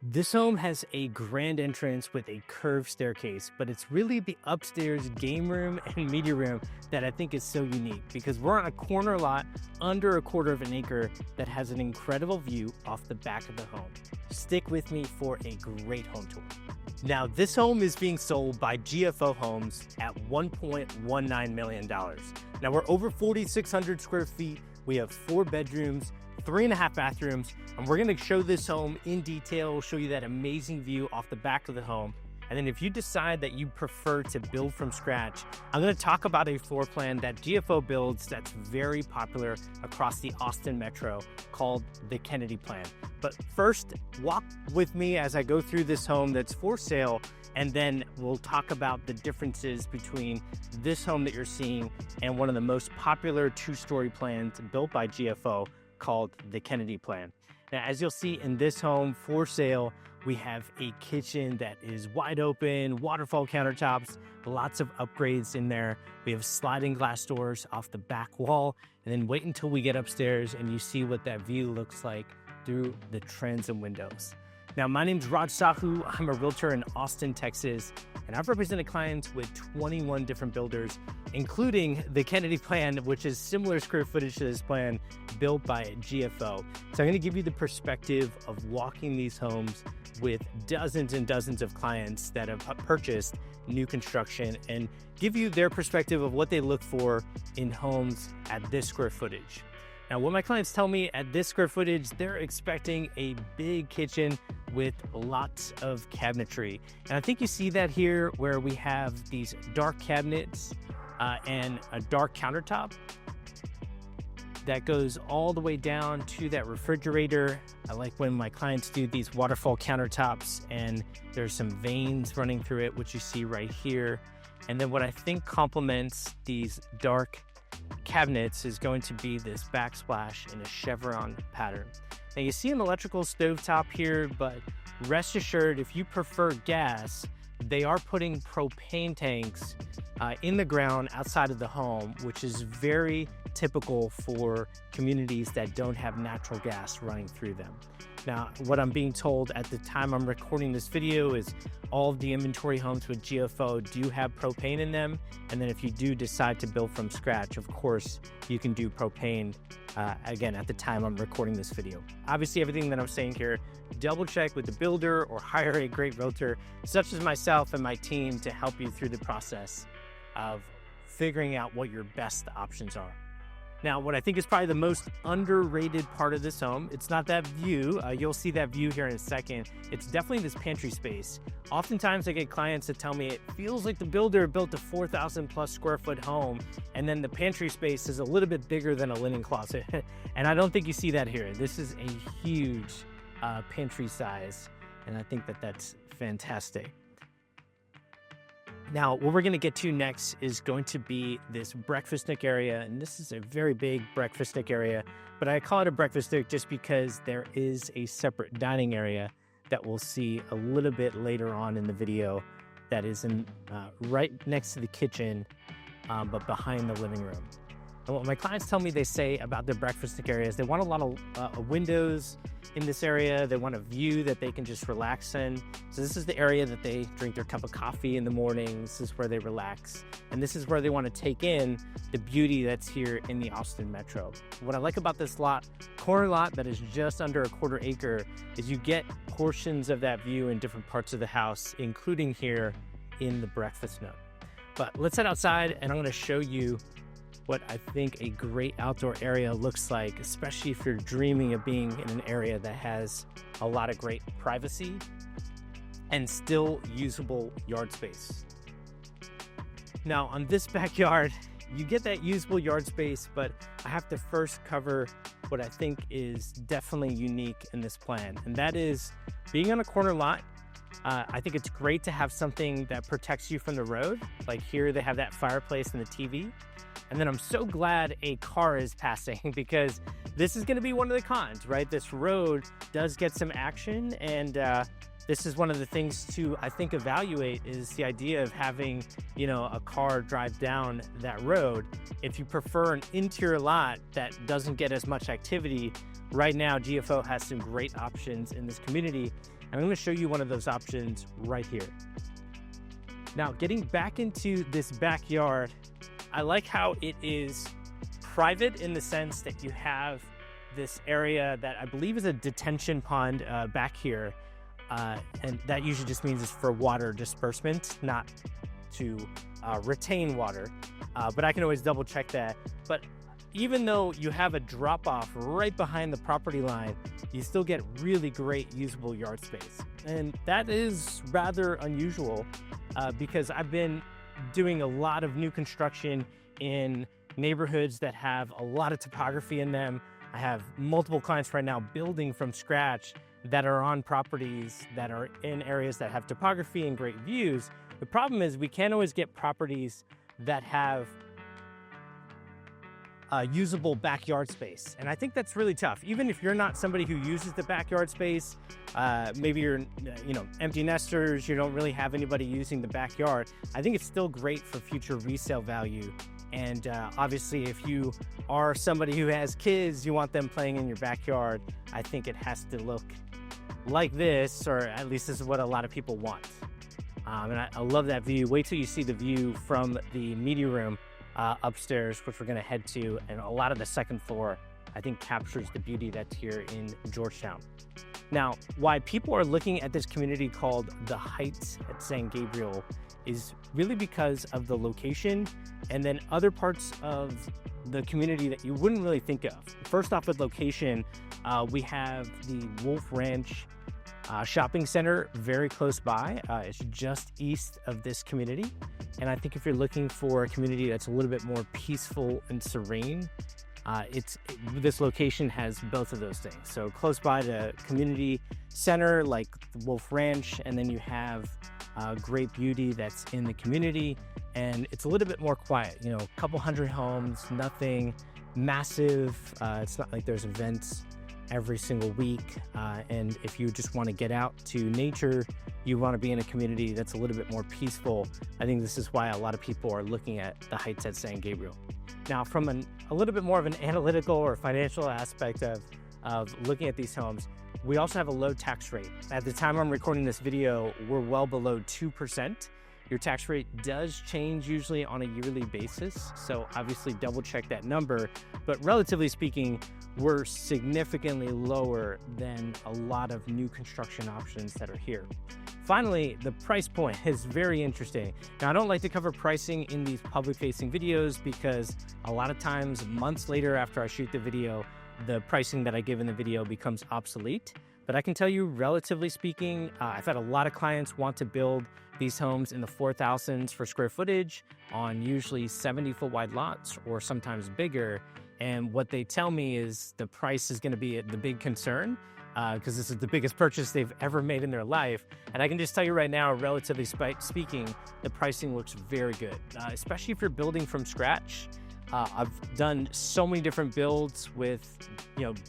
This home has a grand entrance with a curved staircase, but it's really the upstairs game room and media room that I think is so unique because we're on a corner lot under a quarter of an acre that has an incredible view off the back of the home. Stick with me for a great home tour. Now, this home is being sold by GFO Homes at $1.19 million. Now, we're over 4,600 square feet. We have 4 bedrooms, 3.5 bathrooms, and we're gonna show this home in detail, show you that amazing view off the back of the home. And then if you decide that you prefer to build from scratch, I'm gonna talk about a floor plan that GFO builds that's very popular across the Austin metro called the Kennedy plan. But first, walk with me as I go through this home that's for sale, and then we'll talk about the differences between this home that you're seeing and one of the most popular 2-story plans built by GFO called the Kennedy plan. Now, as you'll see in this home for sale, we have a kitchen that is wide open, waterfall countertops, lots of upgrades in there. We have sliding glass doors off the back wall, and then wait until we get upstairs and you see what that view looks like through the transom windows. Now, my name's Raj Sahu. I'm a realtor in Austin, Texas, and I've represented clients with 21 different builders, including the Kennedy plan, which is similar square footage to this plan built by GFO. So I'm gonna give you the perspective of walking these homes with dozens and dozens of clients that have purchased new construction and give you their perspective of what they look for in homes at this square footage. Now, what my clients tell me at this square footage, they're expecting a big kitchen with lots of cabinetry. And I think you see that here where we have these dark cabinets and a dark countertop that goes all the way down to that refrigerator. I like when my clients do these waterfall countertops and there's some veins running through it, which you see right here. And then what I think complements these dark cabinets is going to be this backsplash in a chevron pattern. Now, you see an electrical stovetop here, but rest assured, if you prefer gas, they are putting propane tanks in the ground outside of the home, which is very typical for communities that don't have natural gas running through them. Now, what I'm being told at the time I'm recording this video is all of the inventory homes with GFO do have propane in them. And then if you do decide to build from scratch, of course, you can do propane again at the time I'm recording this video. Obviously, everything that I'm saying here, double check with the builder or hire a great realtor, such as myself and my team, to help you through the process of figuring out what your best options are. Now, what I think is probably the most underrated part of this home, it's not that view. You'll see that view here in a second. It's definitely this pantry space. Oftentimes I get clients that tell me it feels like the builder built a 4,000 plus square foot home, and then the pantry space is a little bit bigger than a linen closet. And I don't think you see that here. This is a huge pantry size, and I think that that's fantastic. Now, what we're going to get to next is going to be this breakfast nook area, and this is a very big breakfast nook area, but I call it a breakfast nook just because there is a separate dining area that we'll see a little bit later on in the video that is in right next to the kitchen, but behind the living room. And what my clients tell me they say about their breakfast nook area is they want a lot of windows in this area. They want a view that they can just relax in. So this is the area that they drink their cup of coffee in the mornings. This is where they relax. And this is where they want to take in the beauty that's here in the Austin metro. What I like about this lot, corner lot that is just under a quarter acre, is you get portions of that view in different parts of the house, including here in the breakfast nook. But let's head outside and I'm going to show you what I think a great outdoor area looks like, especially if you're dreaming of being in an area that has a lot of great privacy and still usable yard space. Now, on this backyard, you get that usable yard space, but I have to first cover what I think is definitely unique in this plan, and that is being on a corner lot. I think it's great to have something that protects you from the road. Like here, they have that fireplace and the TV. And then I'm so glad a car is passing because this is going to be one of the cons, right? This road does get some action, and this is one of the things to, I think, evaluate is the idea of having, a car drive down that road. If you prefer an interior lot that doesn't get as much activity, right now GFO has some great options in this community. And I'm going to show you one of those options right here. Now, getting back into this backyard, I like how it is private in the sense that you have this area that I believe is a detention pond back here. And that usually just means it's for water disbursement, not to retain water. But I can always double check that. But even though you have a drop off right behind the property line, you still get really great usable yard space. And that is rather unusual because I've been doing a lot of new construction in neighborhoods that have a lot of topography in them. I have multiple clients right now building from scratch that are on properties that are in areas that have topography and great views. The problem is we can't always get properties that have usable backyard space. And I think that's really tough. Even if you're not somebody who uses the backyard space, maybe you're, empty nesters, you don't really have anybody using the backyard, I think it's still great for future resale value. And obviously, if you are somebody who has kids, you want them playing in your backyard, I think it has to look like this, or at least this is what a lot of people want. And I love that view. Wait till you see the view from the media room upstairs, which we're going to head to. And a lot of the second floor, I think, captures the beauty that's here in Georgetown. Now, why people are looking at this community called the Heights at San Gabriel is really because of the location and then other parts of the community that you wouldn't really think of. First off, with location, we have the Wolf Ranch shopping center very close by. It's just east of this community. And I think if you're looking for a community that's a little bit more peaceful and serene, this location has both of those things. So close by the community center like the Wolf Ranch, and then you have great beauty that's in the community, and it's a little bit more quiet. A couple hundred homes, nothing massive. It's not like there's events every single week. And if you just want to get out to nature, you want to be in a community that's a little bit more peaceful, I think this is why a lot of people are looking at the Heights at San Gabriel. Now, from a little bit more of an analytical or financial aspect of looking at these homes, we also have a low tax rate. At the time I'm recording this video, we're well below 2%. Your tax rate does change usually on a yearly basis, so obviously double check that number. But relatively speaking, we're significantly lower than a lot of new construction options that are here. Finally, the price point is very interesting. Now, I don't like to cover pricing in these public-facing videos because a lot of times, months later after I shoot the video, the pricing that I give in the video becomes obsolete. But I can tell you, relatively speaking, I've had a lot of clients want to build these homes in the 4,000s for square footage on usually 70-foot wide lots or sometimes bigger. And what they tell me is the price is going to be the big concern because this is the biggest purchase they've ever made in their life. And I can just tell you right now, relatively speaking, the pricing looks very good, especially if you're building from scratch. I've done so many different builds with,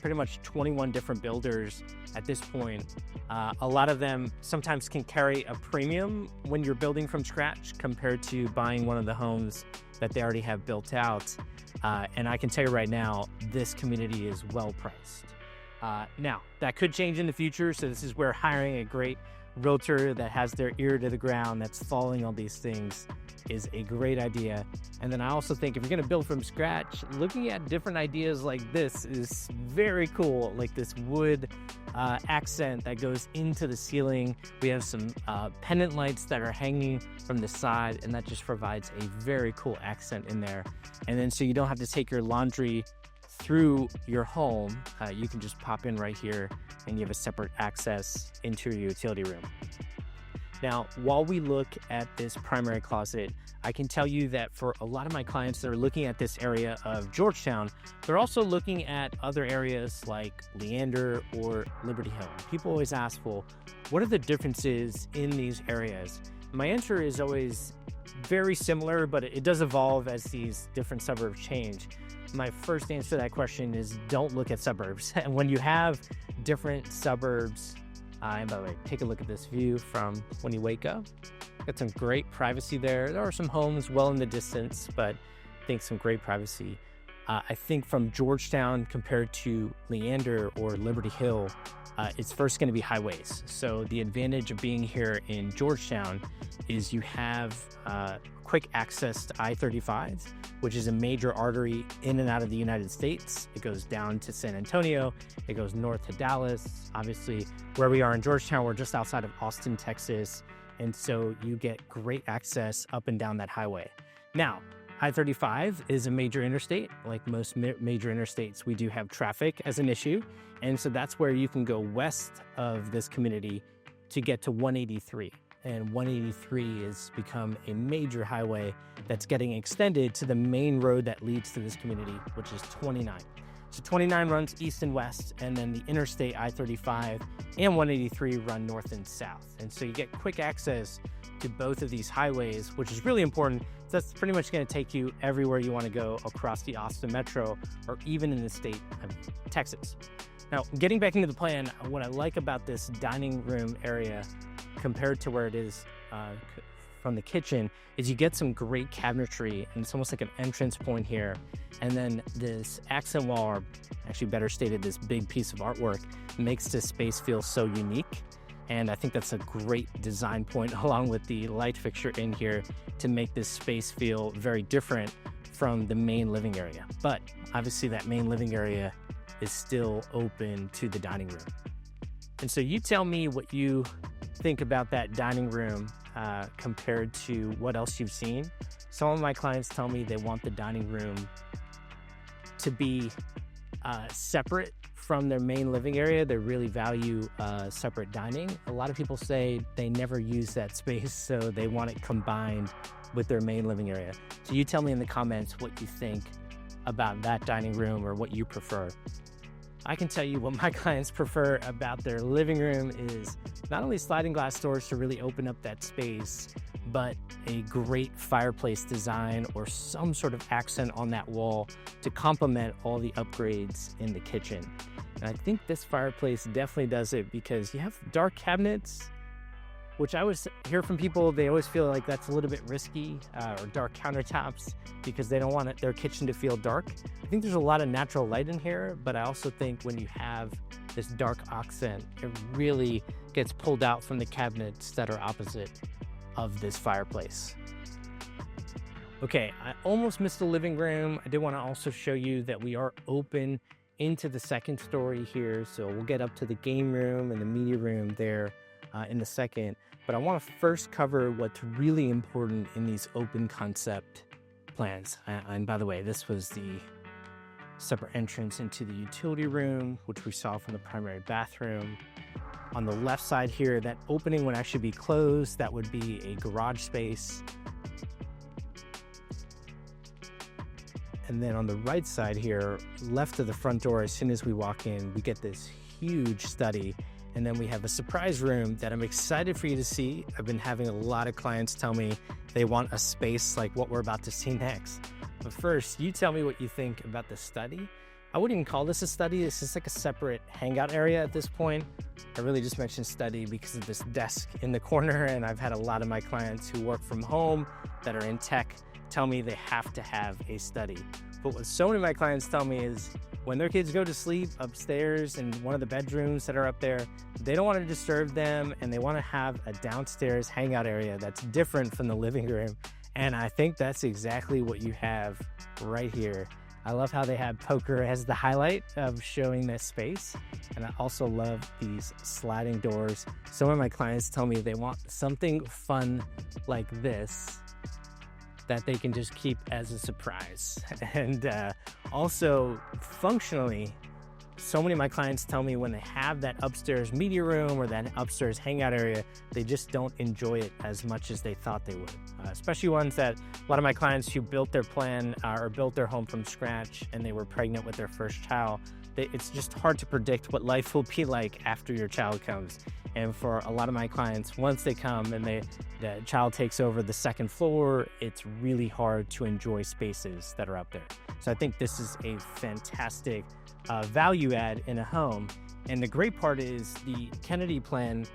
pretty much 21 different builders at this point. A lot of them sometimes can carry a premium when you're building from scratch compared to buying one of the homes that they already have built out. And I can tell you right now, this community is well priced. Now, that could change in the future. So this is where hiring a great realtor that has their ear to the ground, that's following all these things, is a great idea. And then I also think if you're going to build from scratch, looking at different ideas like this is very cool, like this wood accent that goes into the ceiling. We have some pendant lights that are hanging from the side, and that just provides a very cool accent in there. And then so you don't have to take your laundry through your home, you can just pop in right here and you have a separate access into your utility room. Now, while we look at this primary closet, I can tell you that for a lot of my clients that are looking at this area of Georgetown, they're also looking at other areas like Leander or Liberty Hill. People always ask, well, what are the differences in these areas? My answer is always very similar, but it does evolve as these different suburbs change. My first answer to that question is don't look at suburbs. And when you have different suburbs, and by the way, take a look at this view from when you wake up. Got some great privacy there. There are some homes well in the distance, but I think some great privacy. I think from Georgetown compared to Leander or Liberty Hill, it's first going to be highways. So the advantage of being here in Georgetown is you have quick access to I-35, which is a major artery in and out of the United States. It goes down to San Antonio. It goes north to Dallas. Obviously, where we are in Georgetown, we're just outside of Austin, Texas. And so you get great access up and down that highway. Now, I-35 is a major interstate. Like most major interstates, we do have traffic as an issue. And so that's where you can go west of this community to get to 183. And 183 has become a major highway that's getting extended to the main road that leads to this community, which is 29. So 29 runs east and west, and then the interstate I-35 and 183 run north and south. And so you get quick access to both of these highways, which is really important. That's pretty much going to take you everywhere you want to go across the Austin metro or even in the state of Texas. Now, getting back into the plan, what I like about this dining room area compared to where it is from the kitchen is you get some great cabinetry, and it's almost like an entrance point here. And then this accent wall, or actually better stated, this big piece of artwork makes this space feel so unique. And I think that's a great design point along with the light fixture in here to make this space feel very different from the main living area. But obviously that main living area is still open to the dining room. And so you tell me what you think about that dining room compared to what else you've seen. Some of my clients tell me they want the dining room to be separate from their main living area. They really value separate dining. A lot of people say they never use that space, so they want it combined with their main living area. So you tell me in the comments what you think about that dining room or what you prefer. I can tell you what my clients prefer about their living room is not only sliding glass doors to really open up that space, but a great fireplace design or some sort of accent on that wall to complement all the upgrades in the kitchen. And I think this fireplace definitely does it because you have dark cabinets, which I always hear from people, they always feel like that's a little bit risky, or dark countertops because they don't want their kitchen to feel dark. I think there's a lot of natural light in here, but I also think when you have this dark accent, it really gets pulled out from the cabinets that are opposite of this fireplace. Okay, I almost missed the living room. I did want to also show you that we are open into the second story here. So we'll get up to the game room and the media room there in a second. But I want to first cover what's really important in these open concept plans. And by the way, this was the separate entrance into the utility room, which we saw from the primary bathroom. On the left side here, that opening would actually be closed. That would be a garage space. And then on the right side here, left of the front door, as soon as we walk in, we get this huge study. And then we have a surprise room that I'm excited for you to see. I've been having a lot of clients tell me they want a space like what we're about to see next. But first, you tell me what you think about the study. I wouldn't even call this a study. It's just like a separate hangout area at this point. I really just mentioned study because of this desk in the corner, and I've had a lot of my clients who work from home that are in tech tell me they have to have a study. But what so many of my clients tell me is when their kids go to sleep upstairs in one of the bedrooms that are up there, they don't want to disturb them, and they want to have a downstairs hangout area that's different from the living room. And I think that's exactly what you have right here. I love how they have poker as the highlight of showing this space. And I also love these sliding doors. Some of my clients tell me they want something fun like this that they can just keep as a surprise. And also functionally, so many of my clients tell me when they have that upstairs media room or that upstairs hangout area, they just don't enjoy it as much as they thought they would. Especially ones that a lot of my clients who built their plan or built their home from scratch and they were pregnant with their first child, it's just hard to predict what life will be like after your child comes. And for a lot of my clients, once they come and the child takes over the second floor, it's really hard to enjoy spaces that are up there. So I think this is a fantastic value add in a home. And the great part is the Kennedy plan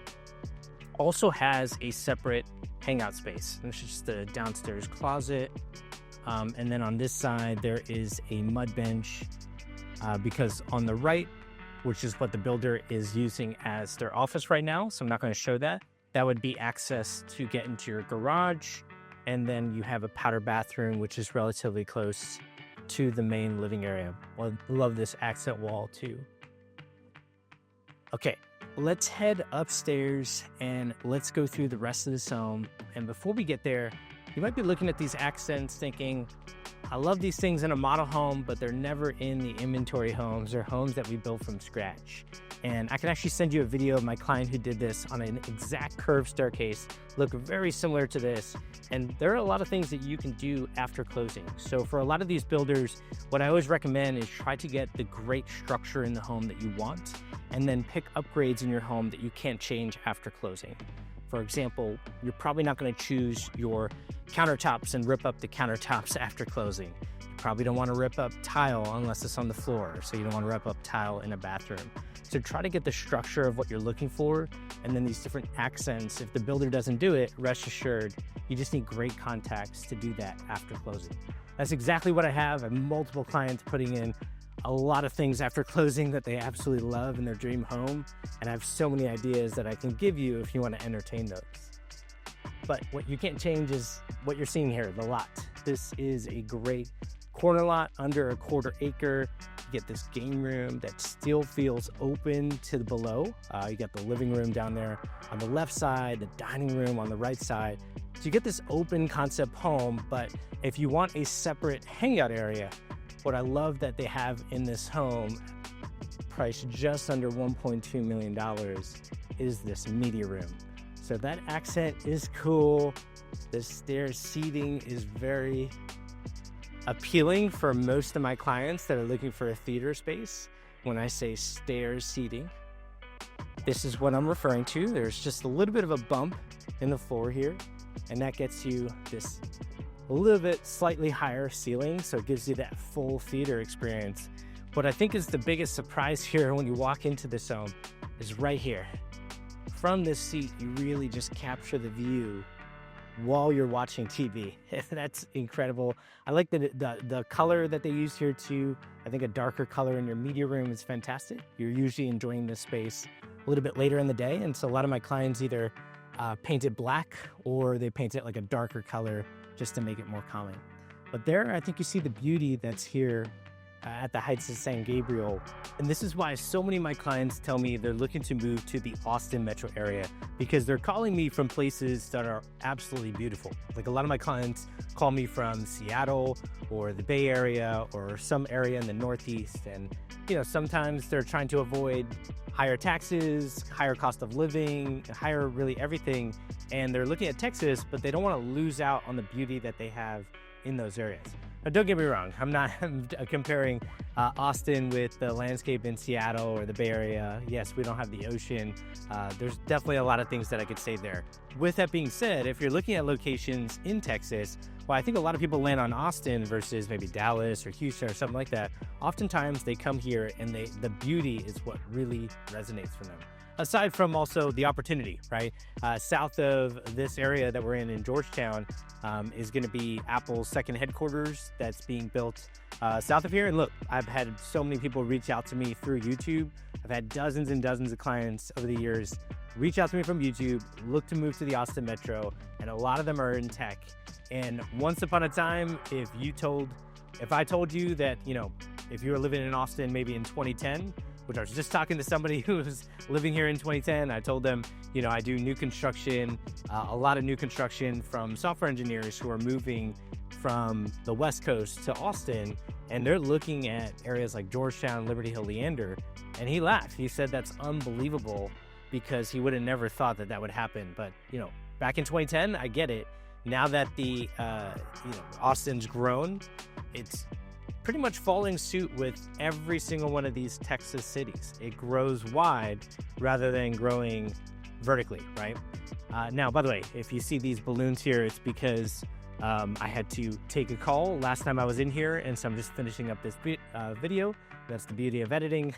also has a separate hangout space. It's just the downstairs closet. And then on this side, there is a mud bench because on the right which is what the builder is using as their office right now. So I'm not going to show that. That would be access to get into your garage. And then you have a powder bathroom, which is relatively close to the main living area. Well, love this accent wall too. Okay, let's head upstairs and let's go through the rest of this home. And before we get there, you might be looking at these accents thinking, I love these things in a model home, but they're never in the inventory homes or homes that we built from scratch. And I can actually send you a video of my client who did this on an exact curved staircase, look very similar to this. And there are a lot of things that you can do after closing. So for a lot of these builders, what I always recommend is try to get the great structure in the home that you want, and then pick upgrades in your home that you can't change after closing. For example, you're probably not going to choose your countertops and rip up the countertops after closing. You probably don't want to rip up tile unless it's on the floor, so you don't want to rip up tile in a bathroom. So try to get the structure of what you're looking for, and then these different accents. If the builder doesn't do it, rest assured, you just need great contacts to do that after closing. That's exactly what I have. I have multiple clients putting in a lot of things after closing that they absolutely love in their dream home, and I have so many ideas that I can give you if you want to entertain those. But what you can't change is what you're seeing here, the lot. This is a great corner lot under a 1/4 acre. You get this game room that still feels open to the below. You got the living room down there on the left side, the dining room on the right side. So you get this open concept home, but if you want a separate hangout area, what I love that they have in this home, priced just under $1.2 million, is this media room. So that accent is cool. The stairs seating is very appealing for most of my clients that are looking for a theater space. When I say stairs seating, this is what I'm referring to. There's just a little bit of a bump in the floor here, and that gets you this a little bit slightly higher ceiling, so it gives you that full theater experience. What I think is the biggest surprise here when you walk into this home is right here. From this seat, you really just capture the view while you're watching TV. That's incredible. I like the color that they use here too. I think a darker color in your media room is fantastic. You're usually enjoying this space a little bit later in the day, and so a lot of my clients either paint it black or they paint it like a darker color just to make it more calming. But there, I think you see the beauty that's here at the heights of San Gabriel. And this is why so many of my clients tell me they're looking to move to the Austin metro area, because they're calling me from places that are absolutely beautiful. Like a lot of my clients call me from Seattle or the Bay Area or some area in the Northeast. And, you know, sometimes they're trying to avoid higher taxes, higher cost of living, higher really everything. And they're looking at Texas, but they don't want to lose out on the beauty that they have in those areas. Now, don't get me wrong, I'm comparing Austin with the landscape in Seattle or the Bay Area. Yes, we don't have the ocean. There's definitely a lot of things that I could say there. With that being said, if you're looking at locations in Texas, well, I think a lot of people land on Austin versus maybe Dallas or Houston or something like that. Oftentimes they come here and the beauty is what really resonates for them. Aside from also the opportunity, right? South of this area that we're in Georgetown, is going to be Apple's second headquarters that's being built south of here. And look, I've had so many people reach out to me through YouTube. I've had dozens and dozens of clients over the years reach out to me from YouTube, look to move to the Austin metro, and a lot of them are in tech. And once upon a time, if I told you that, you know, if you were living in Austin maybe in 2010, which I was just talking to somebody who was living here in 2010. I told them, you know, I do new construction, a lot of new construction from software engineers who are moving from the West Coast to Austin, and they're looking at areas like Georgetown, Liberty Hill, Leander, and he laughed. He said that's unbelievable because he would have never thought that that would happen. But, you know, back in 2010, I get it. Now that the, Austin's grown, it's pretty much following suit with every single one of these Texas cities. It grows wide rather than growing vertically, right? Now, by the way, if you see these balloons here, it's because I had to take a call last time I was in here, and so I'm just finishing up this video. That's the beauty of editing.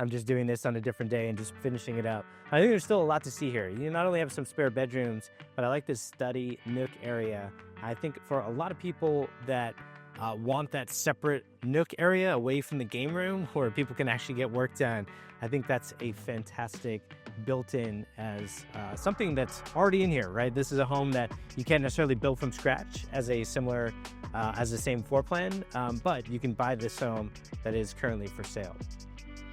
I'm just doing this on a different day and just finishing it up. I think there's still a lot to see here. You not only have some spare bedrooms, but I like this study nook area. I think for a lot of people that want that separate nook area away from the game room where people can actually get work done, I think that's a fantastic built-in as something that's already in here, right? This is a home that you can't necessarily build from scratch as a similar, as the same floor plan, but you can buy this home that is currently for sale.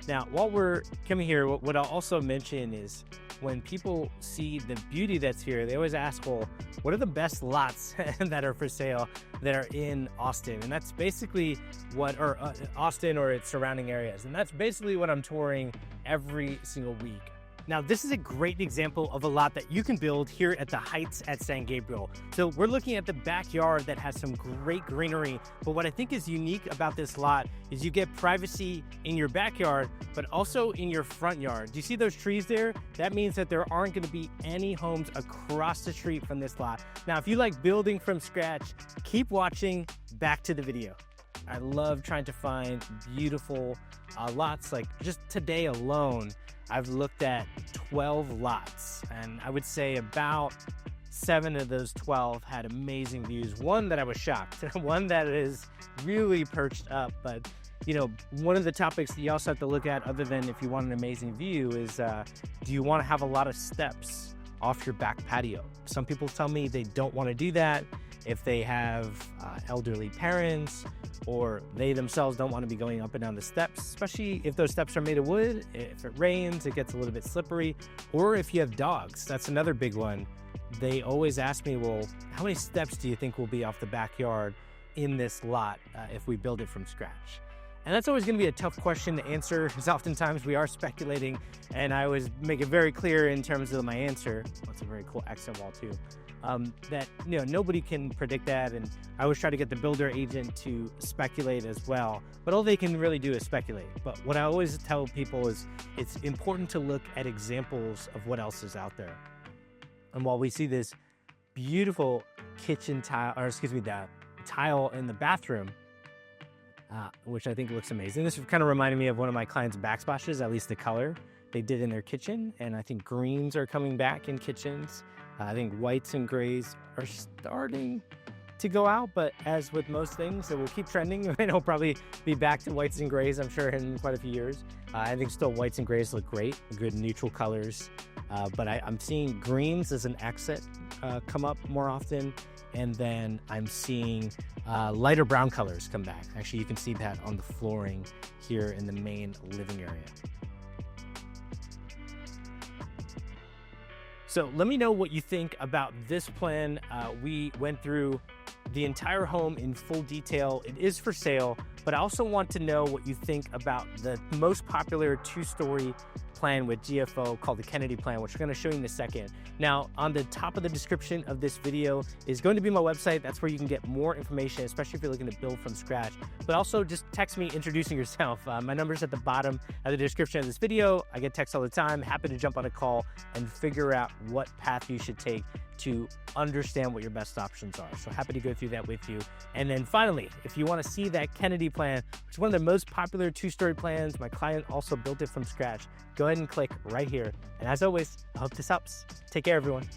Now, while we're coming here, what I'll also mention is when people see the beauty that's here, they always ask, well, what are the best lots that are for sale that are in Austin? And that's basically what, or Austin or its surrounding areas. And that's basically what I'm touring every single week. Now, this is a great example of a lot that you can build here at the Heights at San Gabriel. So we're looking at the backyard that has some great greenery, but what I think is unique about this lot is you get privacy in your backyard, but also in your front yard. Do you see those trees there? That means that there aren't going to be any homes across the street from this lot. Now, if you like building from scratch, keep watching. Back to the video. I love trying to find beautiful lots. Like just today alone, I've looked at 12 lots, and I would say about 7 of those 12 had amazing views. One that I was shocked, one that is really perched up. But you know, one of the topics that you also have to look at, other than if you want an amazing view, is do you want to have a lot of steps off your back patio? Some people tell me they don't want to do that if they have elderly parents, or they themselves don't want to be going up and down the steps, especially if those steps are made of wood. If it rains, it gets a little bit slippery. Or if you have dogs, that's another big one. They always ask me, well, how many steps do you think will be off the backyard in this lot if we build it from scratch? And that's always going to be a tough question to answer, because oftentimes we are speculating, and I always make it very clear in terms of my answer. That's a very cool accent wall too. That, you know, nobody can predict that, and I always try to get the builder agent to speculate as well, but all they can really do is speculate. But what I always tell people is it's important to look at examples of what else is out there. And while we see this beautiful kitchen tile, or excuse me, that tile in the bathroom, which I think looks amazing. This kind of reminded me of one of my clients' backsplashes, at least the color they did in their kitchen. And I think greens are coming back in kitchens. I think whites and grays are starting to go out, but as with most things, it will keep trending. It'll probably be back to whites and grays, I'm sure, in quite a few years. I think still whites and grays look great, good neutral colors. But I'm seeing greens as an exit come up more often. And then I'm seeing lighter brown colors come back. Actually, you can see that on the flooring here in the main living area. So let me know what you think about this plan. We went through the entire home in full detail. It is for sale, but I also want to know what you think about the most popular 2-story plan with GFO called the Kennedy plan, which we're going to show you in a second. Now, on the top of the description of this video is going to be my website. That's where you can get more information, especially if you're looking to build from scratch. But also just text me introducing yourself. My number's at the bottom of the description of this video. I get texts all the time. Happy to jump on a call and figure out what path you should take to understand what your best options are. So happy to go through that with you. And then finally, if you want to see that Kennedy plan, which is one of the most popular 2-story plans, my client also built it from scratch, go ahead and click right here. And as always, I hope this helps. Take care, everyone.